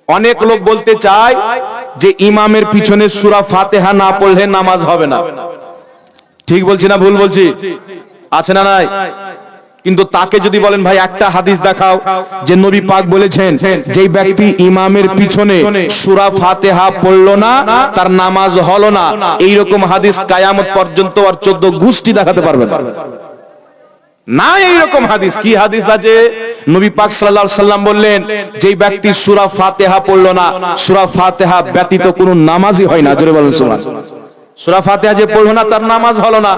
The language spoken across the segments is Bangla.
অনেক লোক বলতে চায় যে ইমামের পিছনে সূরা ফাতিহা না পড়লে নামাজ হবে না। ঠিক বলছি না ভুল বলছি? আছে না নাই? কিন্তু তাকে যদি বলেন ভাই একটা হাদিস দেখাও যে নবী পাক বলেছেন যেই ব্যক্তি ইমামের পিছনে সূরা ফাতিহা পড়লো না তার নামাজ হলো না, এইরকম হাদিস কিয়ামত পর্যন্ত আর 14 গোষ্ঠী দেখাতে পারবে না। এইরকম হাদিস কি হাদিস আছে? নবী পাক সাল্লাল্লাহু আলাইহি সাল্লাম বললেন যেই ব্যক্তি সূরা ফাতিহা পড়লো না, সূরা ফাতিহা ব্যতীত কোনো নামাজই হয় না। জোরে বলেন সুবহানাল্লাহ। সূরা ফাতিহা যে পড়লো না তার নামাজ হলো না,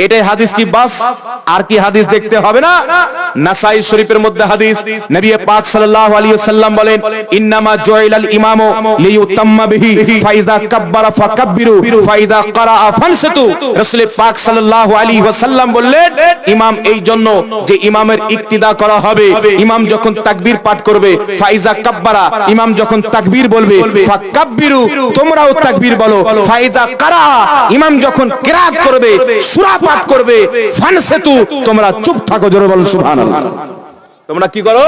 এটাই হাদিস কি বাস? আর কি হাদিস দেখতে হবে না? নাসাই শরীফের মধ্যে হাদিস, নবী পাক সাল্লাল্লাহু আলাইহি ওয়াসাল্লাম বলেন ইন্নামা জুইলাল ইমামু লিইউতাম্মা বিহি ফাইযা কাব্বারা ফাকাব্বিরু ফাইযা ক্বারাআ ফানসিতু। রাসূল পাক সাল্লাল্লাহু আলাইহি ওয়াসাল্লাম বললেন ইমাম এই জন্য যে ইমামের ইক্তিদা করা হবে, ইমাম যখন তাকবীর পাঠ করবে ফাইযা কাব্বারা, ইমাম যখন তাকবীর বলবে ফাকাব্বিরু, তোমরাও তাকবীর বলো, ফাইযা ক্বারাআ, ইমাম যখন কিরাত করবে সূরা পাঠ করবে ফানসিতু, তোমরা চুপ থাকো। জোরে বলুন সুবহানাল্লাহ। তোমরা কি করো?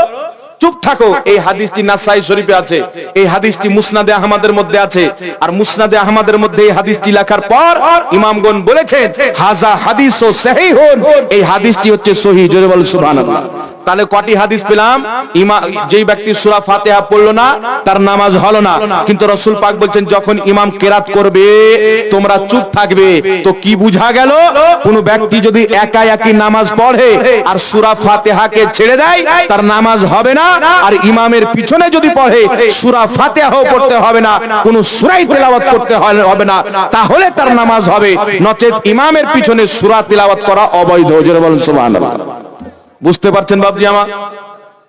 চুপ থাকো। এই হাদিসটি নাসাই শরীফে আছে, এই হাদিসটি মুসনাদে আহমদের মধ্যে আছে। আর মুসনাদে আহমদের মধ্যে এই হাদিসটি লেখার পর ইমামগণ বলেছেন হাযা হাদিসু সহিহুন, এই হাদিসটি হচ্ছে সহিহ। জোরে বলুন সুবহানাল্লাহ। তাহলে কটি হাদিস পেলাম? যেই ব্যক্তি সূরা ফাতিহা পড়লো না তার নামাজ হলো না, কিন্তু রাসূল পাক বলছেন যখন ইমাম কিরাত করবে তোমরা চুপ থাকবে। তো কি বুঝা গেল? কোন ব্যক্তি যদি একা একই নামাজ পড়ে আর সূরা ফাতিহাকে ছেড়ে দেয় তার নামাজ হবে না, আর ইমামের পিছনে যদি পড়ে সূরা ফাতিহাও পড়তে হবে না, কোন সূরাই তেলাওয়াত করতে হবে না, তাহলে তার নামাজ হবে। নচেত ইমামের পিছনে সূরা তেলাওয়াত করা অবৈধ। জোরে বলুন সুবহানাল্লাহ। বুঝতে পারছেন বাবজি আমার?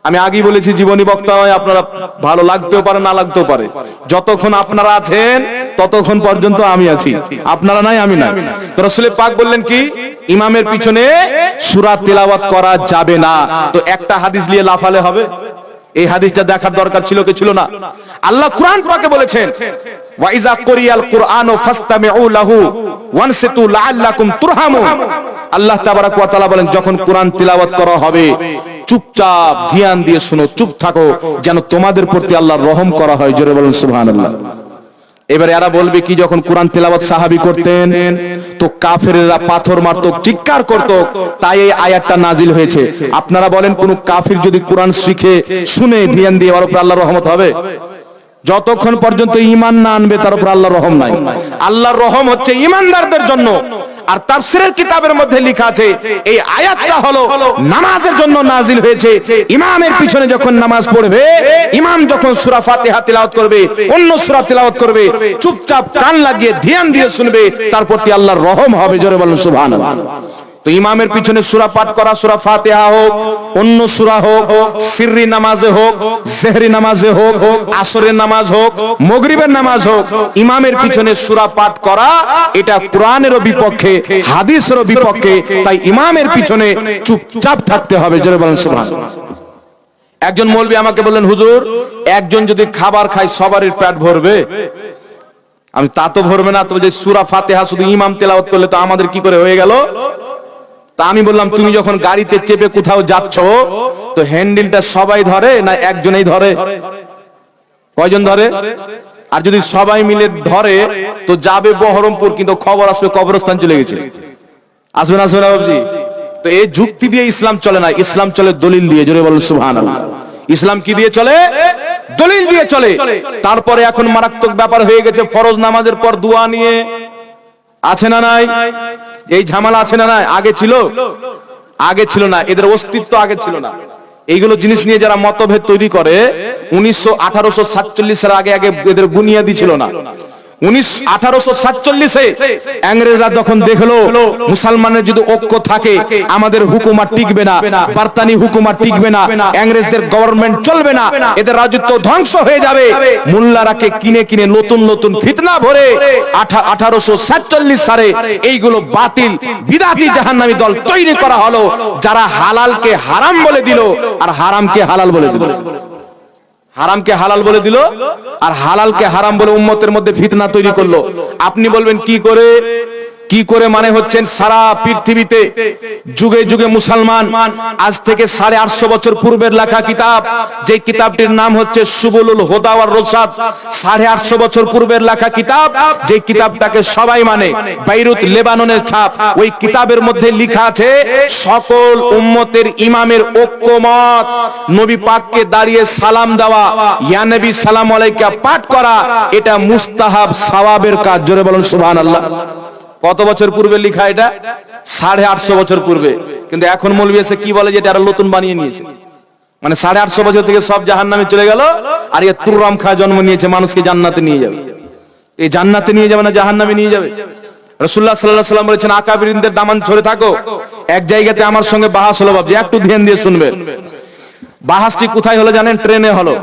আমি আগেই বলেছি জীবনী বক্তা নয়, আপনারা ভালো লাগতেও পারে না লাগতেও পারে, যতক্ষণ আপনারা আছেন ততক্ষণ পর্যন্ত আমি আছি, আপনারা নাই আমি নাই। তো রাসূল পাক বললেন কি ইমামের পিছনে সূরা তেলাওয়াত করা যাবে না। তো একটা হাদিস নিয়ে লাফালে হবে? এই হাদিসটা দেখার দরকার ছিল কি ছিল না? আল্লাহ কুরআন পাকে বলেছেন ওয়া ইযা কুরিয়াল কুরআনু ফাসতামিউ লাহু ওয়ানসিতু লাআল্লাকুম তুরহামুন। আল্লাহ তাবারাক ওয়া তাআলা বলেন যখন কুরআন তিলাওয়াত করা হবে চুপচাপ ধ্যান দিয়ে শুনো, চুপ থাকো, যেন তোমাদের প্রতি আল্লাহর রহম করা হয়। জোরে বলুন সুবহানাল্লাহ। এবারে এরা বলবে কি যখন কুরআন তেলাওয়াত সাহাবী করতেন তো কাফেররা পাথর মারতো, চিৎকার করতো, তাই এই আয়াতটা নাজিল হয়েছে। আপনারা বলেন কোন কাফির যদি কুরআন শিখে শুনে ধ্যান দিয়ে ওর উপর আল্লাহর রহমত হবে? যতক্ষণ পর্যন্ত ঈমান না আনবে তার উপর আল্লাহর রহম নাই। আল্লাহর রহম হচ্ছে ঈমানদারদের জন্য। আর তাফসীরের কিতাবের মধ্যে লেখা আছে এই আয়াতটা হলো নামাজের জন্য নাজিল হয়েছে। ইমামের পিছনে যখন নামাজ পড়বে, ইমাম যখন সূরা ফাতিহা তিলাওয়াত করবে, অন্য সূরা তিলাওয়াত করবে, চুপচাপ কান লাগিয়ে ধ্যান দিয়ে শুনবে, তার প্রতি আল্লাহর রহম হবে। জোরে বলুন সুবহানাল্লাহ। তো ইমামের পিছনে সূরা পাঠ করা, সূরা ফাতিহা হোক, অন্য সূরা হোক, সিররি নামাজে হোক, জেহরি নামাজে হোক, আসরের নামাজ হোক, মাগরিবের নামাজ হোক, ইমামের পিছনে সূরা পাঠ করা এটা কোরআনেরও বিপক্ষে, হাদিসেরও বিপক্ষে। তাই ইমামের পিছনে চুপচাপ থাকতে হবে। জোরে বলেন সুবহানাল্লাহ। একজন মৌলবি আমাকে বললেন হুজুর একজন যদি খাবার খায় সবারই পেট ভরবে? আমি তা তো ভরবে না, তো যে সূরা ফাতিহা শুধু ইমাম তেলাওয়াত করলে তো আমাদের কি করে হয়ে গেল? তা আমি বললাম তুমি যখন গাড়িতে চেপে কোথাও যাচ্ছ তো হ্যান্ডেলটা সবাই ধরে না একজনেই ধরে? কয়জন ধরে? আর যদি সবাই মিলে ধরে তো যাবে বহরমপুর, কিন্তু খবর আসবে কবরস্থান চলে গেছে। আসবে না? আসবে না বাবজি? তো এই যুক্তি দিয়ে ইসলাম চলে না, ইসলাম চলে দলিল দিয়ে। জোরে বলুন সুবহানাল্লাহ। ইসলাম কি দিয়ে চলে? দলিল দিয়ে চলে। তারপরে এখন মারাত্মক ব্যাপার হয়ে গেছে ফরজ নামাজের পর দোয়া নিয়ে। আছে না নাই? এই ঝামেলা আছে না নাই? আগে ছিল? আগে ছিল না, এদের অস্তিত্ব আগে ছিল না। এইগুলো জিনিস নিয়ে যারা মতভেদ তৈরি করে 1847 এর আগে এদের বুনিয়াদি ছিল না। 1847-এ ইংরেজরা যখন দেখলো মুসলমানের যদি ঐক্য থাকে আমাদের হুকুমত টিকবে না, বার্তানি হুকুমত টিকবে না, ইংরেজদের গভর্নমেন্ট চলবে না, এদের রাজত্ব ধ্বংস হয়ে যাবে, মোল্লারাকে কিনে কিনে নতুন নতুন ফিতনা ভরে 1847 সালে এইগুলো বাতিল বিদাতি জাহান্নামী দল তৈরি করা হলো, যারা হালালকে হারাম বলে দিল আর হারামকে হালাল বলে দিল। হারামকে হালাল বলে দিল আর হালালকে হারাম বলে উম্মতের মধ্যে ফিতনা তৈরি করলো। আপনি বলবেন কি করে? কি করে মানে হচ্ছেন সারা পৃথিবীতে যুগে যুগে মুসলমান আজ থেকে 850 বছর পূর্বের লেখা কিতাব, যে কিতাবটির নাম হচ্ছে সুবুলুল হুদা ওয়ার রশাদ, 850 বছর পূর্বের লেখা কিতাব, যে কিতাবটাকে সবাই মানে, বাইরুত লেবাননের ছাপ। ওই কিতাবের মধ্যে লেখা আছে সকল উম্মতের ইমামের ঐক্যমত, নবী পাককে দাঁড়িয়ে সালাম দেওয়া, ইয়া নবী সালাম আলাইকা পাঠ করা, এটা মুস্তাহাব সওয়াবের কাজ। জোরে বলুন সুবহানাল্লাহ। কত বছর পূর্বে লেখা এটা? 850 বছর পূর্বে। কিন্তু এখন মৌলবি এসে কি বলে যে এটা আরো নতুন বানিয়ে নিয়েছে, মানে 850 বছর থেকে সব জাহান্নামে চলে গেল, আর এ তুররাম খা জন্ম নিয়েছে, মানুষকে জান্নাতে নিয়ে যাবে। এই জান্নাতে নিয়ে যাবে না জাহান্নামে নিয়ে যাবে? রাসূলুল্লাহ সাল্লাল্লাহু আলাইহি ওয়াসাল্লাম বলেছেন আকাবিরিনদের দামান ধরে থাকো। এক জায়গাতে আমার সঙ্গে বাহাস হলো, বাবজি একটু ধ্যান দিয়ে শুনবেন। বাহাসটি কোথায় হলো জানেন? ট্রেনে হলো।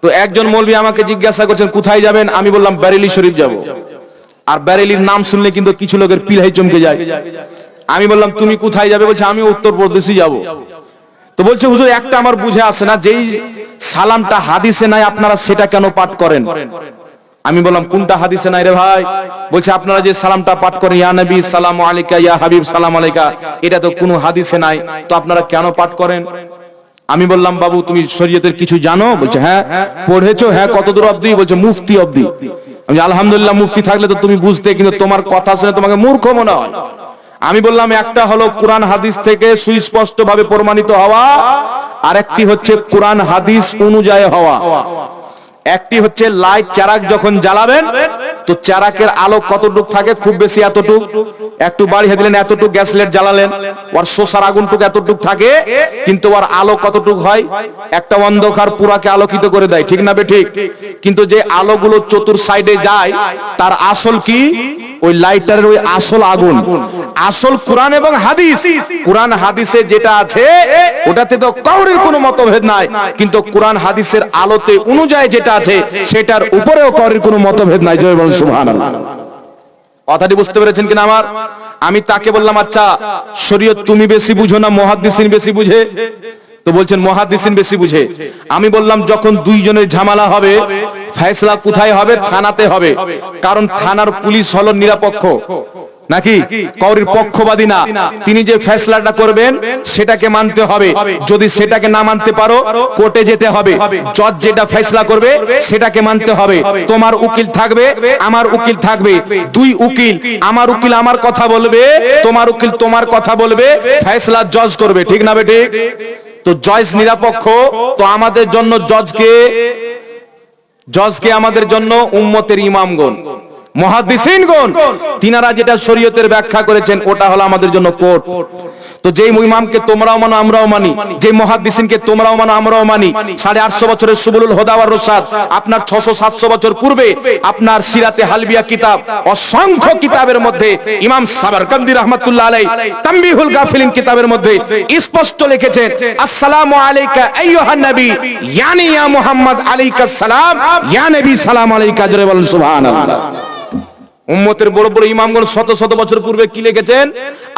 তো একজন মৌলবি আমাকে জিজ্ঞাসা করছেন কোথায় যাবেন, আমি বললাম বেরেলি শরীফ যাব। আর বেরেলির নাম শুনলে কিন্তু কিছু লোকের পিলাই চমকে যায়। আমি বললাম তুমি কোথায় যাবে? বলছে আমি উত্তরপ্রদেশে যাব। তো বলছে হুজুর একটা আমার বুঝে আসে না, যেই সালামটা হাদিসে নাই আপনারা সেটা কেন পাঠ করেন? আমি বললাম কোনটা হাদিসে নাই রে ভাই? বলছে আপনারা যে সালামটা পাঠ করেন ইয়া নবী সালামু আলাইকা, ইয়া হাবিব সালাম আলাইকা, এটা তো কোনো হাদিসে নাই, তো আপনারা কেন পাঠ করেন? আমি বললাম বাবু তুমি শরীয়তের কিছু জানো? বলছে হ্যাঁ। পড়েছো? হ্যাঁ। কত দূর অবধি? বলছে মুফতি অবধি। আমি আলহামদুলিল্লাহ, মুফতি থাকলে তো তুমি বুঝতে, কিন্তু তোমার কথা শুনে তোমাকে মূর্খ মনে হয়। আমি বললাম একটা হলো কোরআন হাদিস থেকে সুস্পষ্ট ভাবে প্রমাণিত হওয়া, আর একটি হচ্ছে কোরআন হাদিস অনুযায়ী হওয়া। একটি হচ্ছে লাইট চারাক যখন জ্বালাবেন তো চারাকের আলো কতটুক থাকে? খুব বেশি এতটুক, একটু বাড়িয়ে দিলেন এতটুক, গ্যাস লাইট জ্বালালেন ওর শোষার আগুনটুক এতটুক থাকে, কিন্তু ওর আলো কতটুক হয়? একটা অন্ধকার পুরাকে আলোকিত করে দেয়, ঠিক না বেঠিক? কিন্তু যে আলোগুলো চতুর সাইডে যায় তার আসল কি? ওই লাইটারের ওই আসল আগুন। আসল কোরআন এবং হাদিস, কোরআন হাদিসে যেটা আছে ওটাতে তো কাউরির কোনো মতভেদ নাই, কিন্তু কোরআন হাদিসের আলোতে অনুযায়ী যেটা আছে সেটার উপরেও কাউরির কোনো মতভেদ নাই। জয় বলুন সুবহানাল্লাহ। কথাটি বুঝতে পেরেছেন কিনা আমার? আমি তাকে বললাম আচ্ছা শরীয়ত তুমি বেশি বুঝো না মুহাদ্দিসিন বেশি বুঝে? তো বলছেন মুহাদ্দিসিন বেশি বুঝে। আমি বললাম যখন দুইজনের ঝামেলা হবে ফয়সালা কোথায় হবে? থানাতে হবে। কারণ থানার পুলিশ হলো নিরপেক্ষ, নাকি কাউরির পক্ষবাদী না। তিনি যে ফয়সালাটা করবেন সেটাকে মানতে হবে। যদি সেটাকে না মানতে পারো কোর্টে যেতে হবে। জজ যেটা ফয়সালা করবে সেটাকে মানতে হবে। তোমার উকিল থাকবে, আমার উকিল থাকবে, দুই উকিল, আমার উকিল আমার কথা বলবে, তোমার উকিল তোমার কথা বলবে, ফয়সালা জজ করবে, ঠিক না বেঠিক? তো জজ নিরপেক্ষ, তো আমাদের জন্য জজকে আমাদের জন্য উম্মতের ইমামগণ, মুহাদ্দিসিনগণ, তিনারা যেটা শরীয়তের ব্যাখ্যা করেছেন ওটা হলো আমাদের জন্য কোর্ট। তো যেই ইমামকে তোমরাও মানো আমরাও মানি, যে মুহাদ্দিসিনকে তোমরাও মানো আমরাও মানি, 850 বছরের সুবুলুল হুদা ওয়ার রশাদ, আপনার 600-700 বছর পূর্বে আপনার সিরাতে হালবিয়া কিতাব, অসংখ্য কিতাবের মধ্যে ইমাম সাবরকান্দি রাহমাতুল্লাহ আলাইহি তানবিহুল গাফিলিন কিতাবের মধ্যে স্পষ্ট লিখেছেন আসসালামু আলাইকা আইয়ুহান নবী, ইয়ানি ইয়া মুহাম্মদ আলাইকাস সালাম, ইয়া নবী সালাম আলাইকা। জোরে বলুন সুবহানাল্লাহ। উম্মতের বড় বড় ইমামগণ শত শত বছর পূর্বে কি লিখেছেন?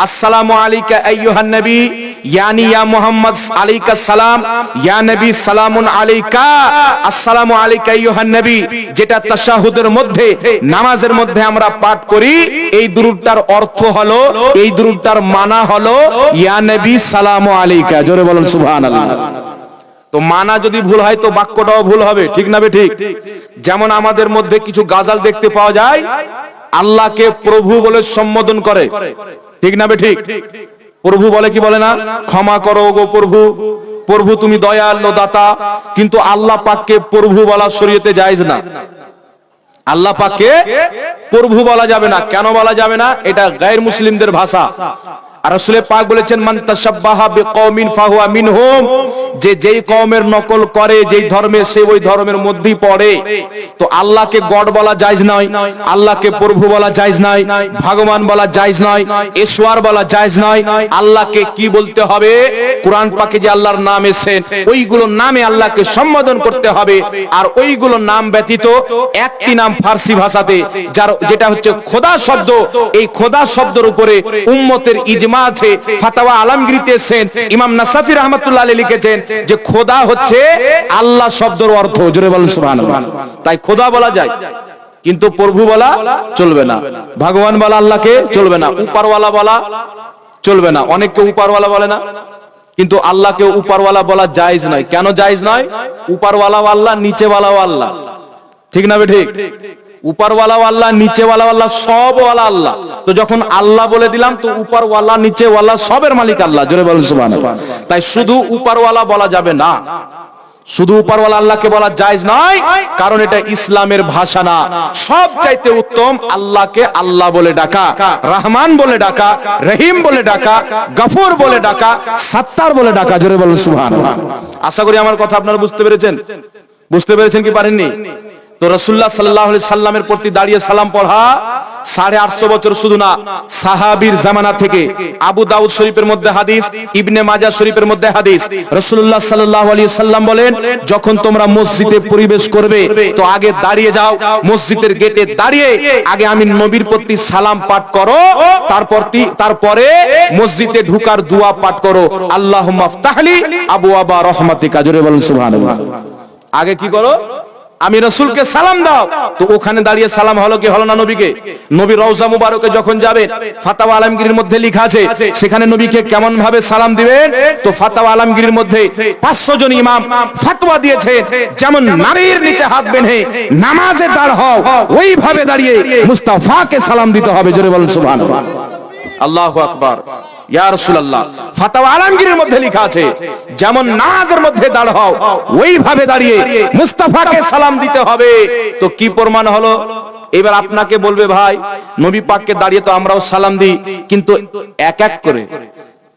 আসসালামু আলাইকা আইয়ুহান নবী, ইয়ানি ইয়া মুহাম্মদ আলাইকাস সালাম, ইয়া নবী সালামুন আলাইকা, আসসালামু আলাইকা আইয়ুহান নবী, যেটা তাশাহুদের মধ্যে নামাজের মধ্যে আমরা পাঠ করি। এই দুরূদটার অর্থ হলো, এই দুরূদটার মানা হলো ইয়া নবী সালামু আলাইকা। জোরে বলুন সুবহানাল্লাহ। তো মানা যদি ভুল হয় তো বাক্যটাও ভুল হবে, ঠিক না বেঠিক? যেমন আমাদের মধ্যে কিছু গাজাল দেখতে পাওয়া যায় আল্লাহকে প্রভু বলে সম্বোধন করে, ঠিক না বেঠিক? প্রভু বলে কি বলে না? ক্ষমা করো গো প্রভু, প্রভু তুমি দয়ালু দাতা। কিন্তু আল্লাহ পাককে প্রভু বলা শরীয়তে জায়েজ না। আল্লাহ পাককে প্রভু বলা যাবে না। কেন বলা যাবে না? এটা গায়র মুসলিমদের ভাষা। আর রাসূল পাক বলেছেন মান তাশাব্বাহা বিকওমিন ফাহুয়া মিনহুম, যে যেই কওমের নকল করে যেই ধর্মে সে ওই ধর্মের মধ্যেই পড়ে। তো আল্লাহকে গড বলা জায়েজ নয়, আল্লাহকে প্রভু বলা জায়েজ নয়, ভগবান বলা জায়েজ নয়, ঈশ্বর বলা জায়েজ নয়। আল্লাহকে কি বলতে হবে? কোরআন পাকে যে আল্লাহর নাম এসেছে ওইগুলো নামে আল্লাহকে সম্বোধন করতে হবে। আর ওইগুলো নাম ব্যতীত একটি নাম ফার্সি ভাষাতে যেটা হচ্ছে খোদা শব্দ, এই খোদা শব্দের উপরে উম্মতের ইজমা আছে। ফাতাওয়া আলমগীরিতে এসেছেন ইমাম নাসাফি রাহমাতুল্লাহ আলাইহি লিখেছেন যে খোদা হচ্ছে আল্লাহ শব্দের অর্থ। জোরে বলুন সুবহানাল্লাহ। তাই খোদা বলা যায়। কিন্তু প্রভু বলা চলবে না, ভগবান বলা আল্লাহকে চলবে না, উপরওয়ালা বলা চলবে না। অনেকে উপরওয়ালা বলে না, কিন্তু আল্লাহকে উপরওয়ালা বলা জায়েজ নয়। কেন জায়েজ নয়? উপরওয়ালাও আল্লাহ, নিচেওয়ালাও আল্লাহ, ঠিক না ঠিক? উপরওয়ালাও আল্লাহ, নিচেওয়ালাও আল্লাহ, সব ওয়ালা আল্লাহ। তো যখন আল্লাহ বলে দিলাম তো উপরওয়ালা নিচেওয়ালা সবের মালিক আল্লাহ, জোরে বলুন সুবহানাল্লাহ। তাই শুধু উপরওয়ালা বলা যাবে না, শুধু উপরওয়ালা আল্লাহকে বলা জায়েজ নয়, কারণ এটা ইসলামের ভাষা না। সবচাইতে উত্তম আল্লাহকে আল্লাহ বলে ডাকা, রহমান বলে ডাকা, রহিম বলে ডাকা, গফুর বলে ডাকা, সত্তার বলে ডাকা, জোরে বলুন সুবহানাল্লাহ। আশা করি আমার কথা আপনারা বুঝতে পেরেছেন। বুঝতে পেরেছেন কি পারেননি? তো রাসূলুল্লাহ সাল্লাল্লাহু আলাইহি সাল্লামের প্রতি দাঁড়িয়ে সালাম পড়া 850 বছর শুধু না, সাহাবীর জামানা থেকে। আবু দাউদ শরীফের মধ্যে হাদিস, ইবনে মাজাহ শরীফের মধ্যে হাদিস, রাসূলুল্লাহ সাল্লাল্লাহু আলাইহি সাল্লাম বলেন, যখন তোমরা মসজিদে প্রবেশ করবে তো আগে দাঁড়িয়ে যাও, মসজিদের গেটে দাঁড়িয়ে আগে আমি নবীর প্রতি সালাম পাঠ করো, তারপরে মসজিদে ঢোকার দোয়া পাঠ করো, আল্লাহুম্মা ফতাহলি আবওয়াবা রাহমাতিকা, জোরে বলুন সুবহানাল্লাহ। আগে কি করো? আমি রাসূলকে সালাম দাও। তো ওখানে দাঁড়িয়ে সালাম হলো কি হলো না নবীকে? নবী রওজা মুবারকে যখন যাবেন, ফাতাওয়া আলমগীরের মধ্যে লেখা আছে সেখানে নবীকে কেমন ভাবে সালাম দিবেন। তো ফাতাওয়া আলমগীরের মধ্যে 500 জন ইমাম ফতোয়া দিয়েছে, যেমন নারীর নিচে হাত বেঁধে নামাজে দাঁড় হও ওইভাবে দাঁড়িয়ে মুস্তাফাকে সালাম দিতে হবে, জোরে বলুন সুবহানাল্লাহ। আল্লাহু আকবার। ইয়া রাসূলুল্লাহ, ফাতাওয়া আলমগীরের মধ্যে লেখা আছে যেমন নামাজের মধ্যে দাঁড় হও ওইভাবে দাঁড়িয়ে মুস্তাফাকে সালাম দিতে হবে। তো কি প্রমাণ হলো? এবার আপনাকে বলবে, ভাই নবী পাককে দাঁড়িয়ে তো আমরাও সালাম দিই, কিন্তু এক এক করে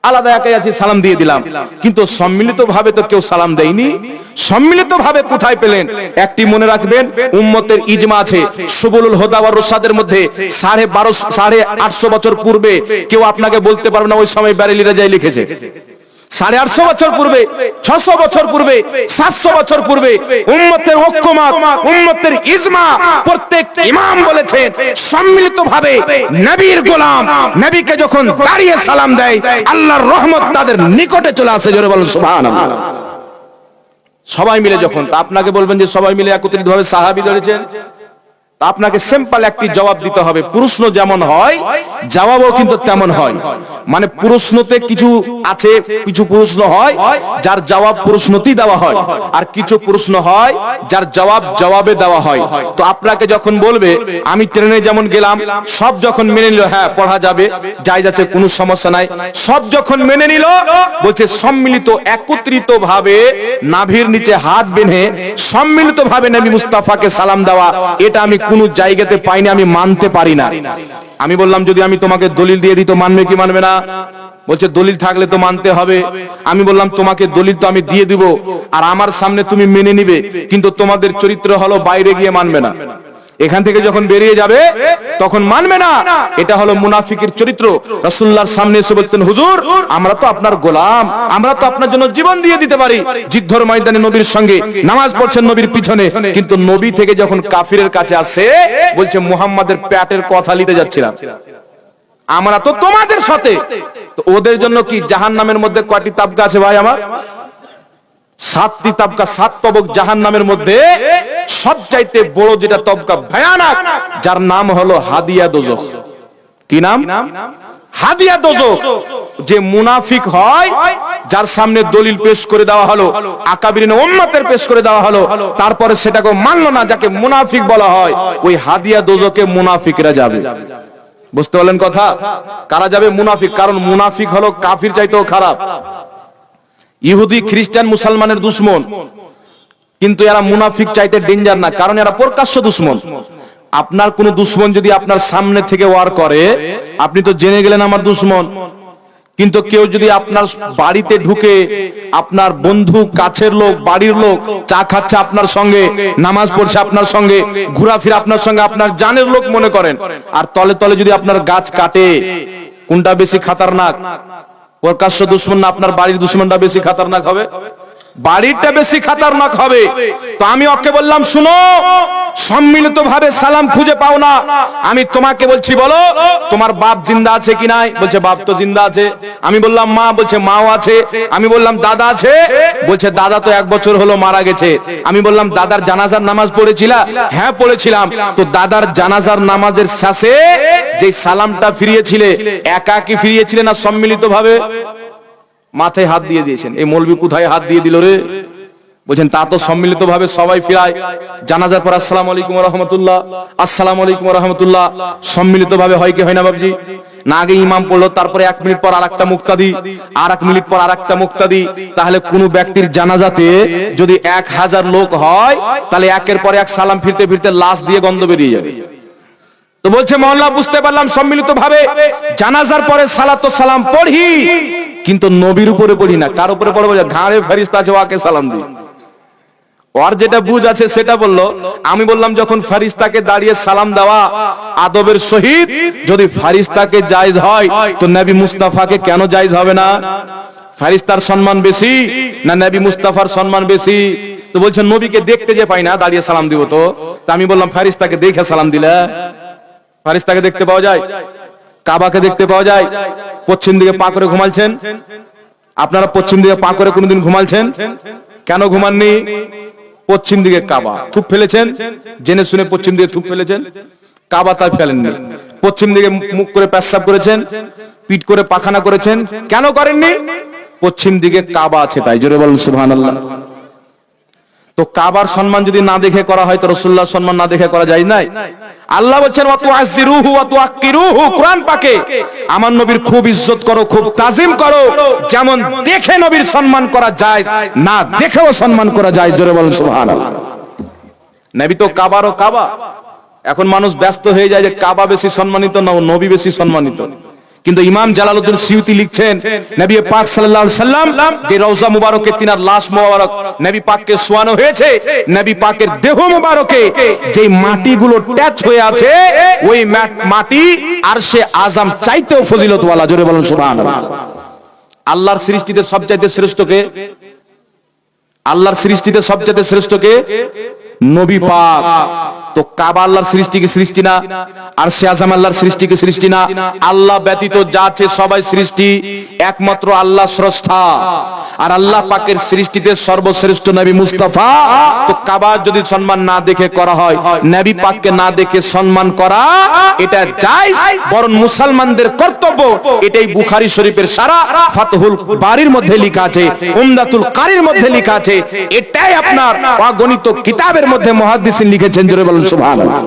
আলাদা একাই আছি সালাম দিয়ে দিলাম, কিন্তু সম্মিলিত ভাবে তো কেউ সালাম দেয়নি। সম্মিলিত ভাবে কোথায় পেলেন? একটি মনে রাখবেন, উম্মতের ইজমা আছে, সুবুলুল হুদা ওয়ার রশাদের মধ্যে 850 বছর পূর্বে কেউ আপনাকে বলতে পারবে না ওই সময় বেরেলিরা যাই লিখেছে। 850 বছর পূর্বে, 600 বছর পূর্বে, 700 বছর পূর্বে উম্মতের ঐক্যমত, উম্মতের ইজমা, প্রত্যেক ইমাম বলেছেন সম্মিলিতভাবে নবীর গোলাম নবীকে যখন দাঁড়িয়ে সালাম দেয় আল্লাহর রহমত তাদের নিকটে চলে আসে, জোরে বলুন সুবহানাল্লাহ। সবাই মিলে যখন, তা আপনাকে বলবেন যে সবাই মিলে একত্রিতভাবে সাহাবী ধরেছেন, তা আপনাকে সিম্পল একটি জবাব দিতে হবে। প্রশ্ন যেমন হয় জবাবও কিন্তু তেমন হয়। মানে প্রশ্নতে কিছু আছে, কিছু প্রশ্ন হয় যার জবাব প্রশ্নতেই দেওয়া হয়, আর কিছু প্রশ্ন হয় যার জবাব জবাবে দেওয়া হয়। তো আপনাকে যখন বলবে আমি ট্রেনে যেমন গেলাম, সব যখন মেনে নিল হ্যাঁ পড়া যাবে, জায়েজ আছে, কোনো সমস্যা নাই, সব যখন মেনে নিল, বলছে সম্মিলিত একত্রিত ভাবে নাভির নিচে হাত বেঁধে সম্মিলিত ভাবে নবী মুস্তাফাকে সালাম দেওয়া, এটা আমি কোন জায়গাতে পাইনি, আমি মানতে পারি না। আমি বললাম যদি আমি তোমাকে দলিল দিয়ে দিই তো মানবে কি মানবে না? বলছে দলিল থাকলে তো মানতে হবে। আমি বললাম তোমাকে দলিল তো আমি দিয়ে দিব, আর আমার সামনে তুমি মেনে নিবে, কিন্তু তোমাদের চরিত্র হলো বাইরে গিয়ে মানবে না। এখান থেকে যখন বেরিয়ে যাবে তখন মানবে না। এটা হলো মুনাফিকের চরিত্র। রাসূলুল্লাহর সামনে এসে বলতেন, হুজুর আমরা তো আপনার গোলাম, আমরা তো আপনার জন্য জীবন দিয়ে দিতে পারি। যুদ্ধের ময়দানে নবীর সঙ্গে নামাজ পড়ছেন নবীর পিছনে, কিন্তু নবী থেকে যখন কাফিরের কাছে আসে বলছে মুহাম্মাদের পেটের কথা নিতে যাচ্ছিলাম, আমরা তো তোমাদের সাথে। তো ওদের জন্য কি জাহান্নামের মধ্যে কয়টি তাবকা আছে ভাই আমার? 7টি তাবকা, 7 তবক জাহান্নামের মধ্যে সবচাইতে বড় যেটা তবকা ভয়ানক, যার নাম হলো হাদিয়া দোজখ। কি নাম? হাদিয়া দোজখ। যে মুনাফিক হয়, যার সামনে দলিল পেশ করে দেওয়া হলো, আকাবিরিন উম্মতের পেশ করে দেওয়া হলো, তারপরে সেটাকে মানলো না, যাকে মুনাফিক বলা হয়, ওই হাদিয়া দোজখে মুনাফিকরা যাবে। বুঝতে পারলেন কথা? কারা যাবে? মুনাফিক। কারণ মুনাফিক হলো কাফির চাইতেও খারাপ। ইহুদি খ্রিস্টান মুসলমানের দুশ্মন, কিন্তু এরা মুনাফিক চাইতে ডেঞ্জার না, কারণ এরা প্রকাশ্য দুশ্মন। আপনার কোন দুশ্মন যদি আপনার সামনে থেকে ওয়ার করে, আপনি তো জেনে গেলেন আমার দুশ্মন। কিন্তু কেউ যদি আপনার বাড়িতে ঢুকে, আপনার বন্ধু, কাছের লোক, বাড়ির লোক, চা খাচ্ছে আপনার সঙ্গে, নামাজ পড়ছে আপনার সঙ্গে, ঘোরাফেরা আপনার সঙ্গে, আপনার জানের লোক মনে করেন, আর তলে তলে যদি আপনার গাছ কাটে, কোনটা বেশি খতরনাক? প্রকাশ্য দুশ্মন না আপনার বাড়ির দুশ্মনটা বেশি খতরনাক হবে? বাড়িরটা বেশি খতরনাক হবে। তো আমি ওকে বললাম, শুনো সম্মিলিত ভাবে সালাম খুঁজে পাও না, আমি তোমাকে বলছি বলো তোমার বাপ জিন্দা আছে কি নাই? বলছে বাপ তো জিন্দা আছে। আমি বললাম মা? বলছে মাও আছে। আমি বললাম দাদা আছে? বলছে দাদা তো 1 বছর হলো মারা গেছে। আমি বললাম দাদার জানাজার নামাজ পড়েছিলা? হ্যাঁ পড়েছিলাম। তো দাদার জানাজার নামাজের শেষে যে সালামটা ফিরিয়েছিলে, একা কি ফিরিয়েছিলে না সম্মিলিত ভাবে? মাথায় হাত দিয়ে দিয়েছেন। এই মৌলবি কোথায় হাত দিয়ে দিল রে? বলছেন তা তো সম্মিলিত ভাবে সবাই ফিরায়। জানাজার পর আসসালামু আলাইকুম ওয়া রাহমাতুল্লাহ, আসসালামু আলাইকুম ওয়া রাহমাতুল্লাহ সম্মিলিত ভাবে হয় কি হয় না বাবজি? না আগে ইমাম পড়লো, তারপরে 1 মিনিট পর আরেকটা মুক্তাদি, আর 1 মিনিট পর আরেকটা মুক্তাদি। তাহলে কোন ব্যক্তির জানাজাতে যদি 1000 লোক হয়, তাহলে একের পর এক সালাম ফিরতে ফিরতে লাশ দিয়ে গন্ধ বেরিয়ে যাবে। তো বলছে মহল্লা বুঝতে পারলাম সম্মিলিত ভাবে জানাজার পরে সালাত ও সালাম পড়ি, কিন্তু নবীর উপরে পড়ি না। কার উপরে পড়বো? ঘাড়ে ফেরেশতা আছে, ওকে সালাম দিই। ওর যেটা বুঝ আছে সেটা বললো। আমি বললাম যখন ফেরেশতাকে দাঁড়িয়ে সালাম দেওয়া আদবের সহিত যদি ফেরেশতাকে জায়েজ হয়, তো নবী মুস্তাফাকে কেন জায়েজ হবে না? ফেরেশতার সম্মান বেশি না নবী মুস্তাফার সম্মান বেশি? তো বলছে নবীকে দেখতে যে পাই না, দাঁড়িয়ে সালাম দিব। তো আমি বললাম ফেরেশতাকে দেখে সালাম দিলে? ফেরেশতাকে দেখতে পাওয়া যায়? কাবাকে দেখতে পাওয়া যায়? পশ্চিম দিকে পা করে ঘুমালছেন আপনারা? পশ্চিম দিকে পা করে কোনদিন ঘুমালছেন? কেন ঘুমাননি? পশ্চিম দিকে কাবা। থুপ ফেলেছেন জেনে শুনে? পশ্চিম দিকে থুপ ফেলেছেন? কাবা তাই ফেলেননি। পশ্চিম দিকে মুখ করে পেশাব করেছেন, পিঠ করে পাখানা করেছেন, কেন করেননি? পশ্চিম দিকে কাবা আছে তাই। জোরে বলুন সুবহানাল্লাহ। তো কাবার সম্মান যদি না দেখে করা হয়, তো রাসূলুল্লাহর সম্মান না দেখে করা যায় নাই? আল্লাহ বলেন ওয়া তুআজ্জিরুহু ওয়া তুআক্কিরুহু, কোরআন পাকে আমার নবীর খুব ইজ্জত করো, খুব তাজিম করো। যেমন দেখে নবীর সম্মান করা যায়, না দেখেও সম্মান করা যায়। জোরে বলুন সুবহানাল্লাহ। নবী তো কাবারও কাবা। এখন মানুষ ব্যস্ত হয়ে যায় যে কাবা বেশি সম্মানিত না নবী বেশি সম্মানিত। কিন্তু ইমাম জালালউদ্দিন সিয়ুতি লিখছেন নবী পাক সাল্লাল্লাহু আলাইহি সাল্লাম যে রওজা মুবারকে তিনার লাশ মুবারক নবী পাককে শোয়ানো হয়েছে, নবী পাকের দেহ মুবারকে যে মাটিগুলো ট্যাচ হয়ে আছে, ওই মাটি আরশে আযম চাইতেও ফজিলতওয়ালা। জোরে বলুন সুবহানাল্লাহ। আল্লাহর সৃষ্টিতে সবচাইতে শ্রেষ্ঠ কে? আল্লাহর সৃষ্টিতে সবচাইতে শ্রেষ্ঠ কে? নবী পাক। তো কাবা আল্লাহর সৃষ্টি কি সৃষ্টি না? আরশে আযম আল্লাহর সৃষ্টি কি সৃষ্টি না? আল্লাহ ব্যতীত যা আছে সবাই সৃষ্টি, একমাত্র আল্লাহ স্রষ্টা। আর আল্লাহ পাকের সৃষ্টিতে সর্বশ্রেষ্ঠ নবী মুস্তাফা। তো কাবা যদি সম্মান না দেখে করা হয়, নবী পাককে না দেখে সম্মান করা এটা জায়েজ, বরং মুসলমানদের কর্তব্য। এটাই বুখারী শরীফের সারা ফাতহুল বারীর মধ্যে লেখা আছে, উমদাতুল কারীর মধ্যে লেখা আছে। এটাই আপনার অগণিত কিতাবের মধ্যে মুহাদ্দিসিন লিখেছেন। জোরে বলুন সুবহানাল্লাহ।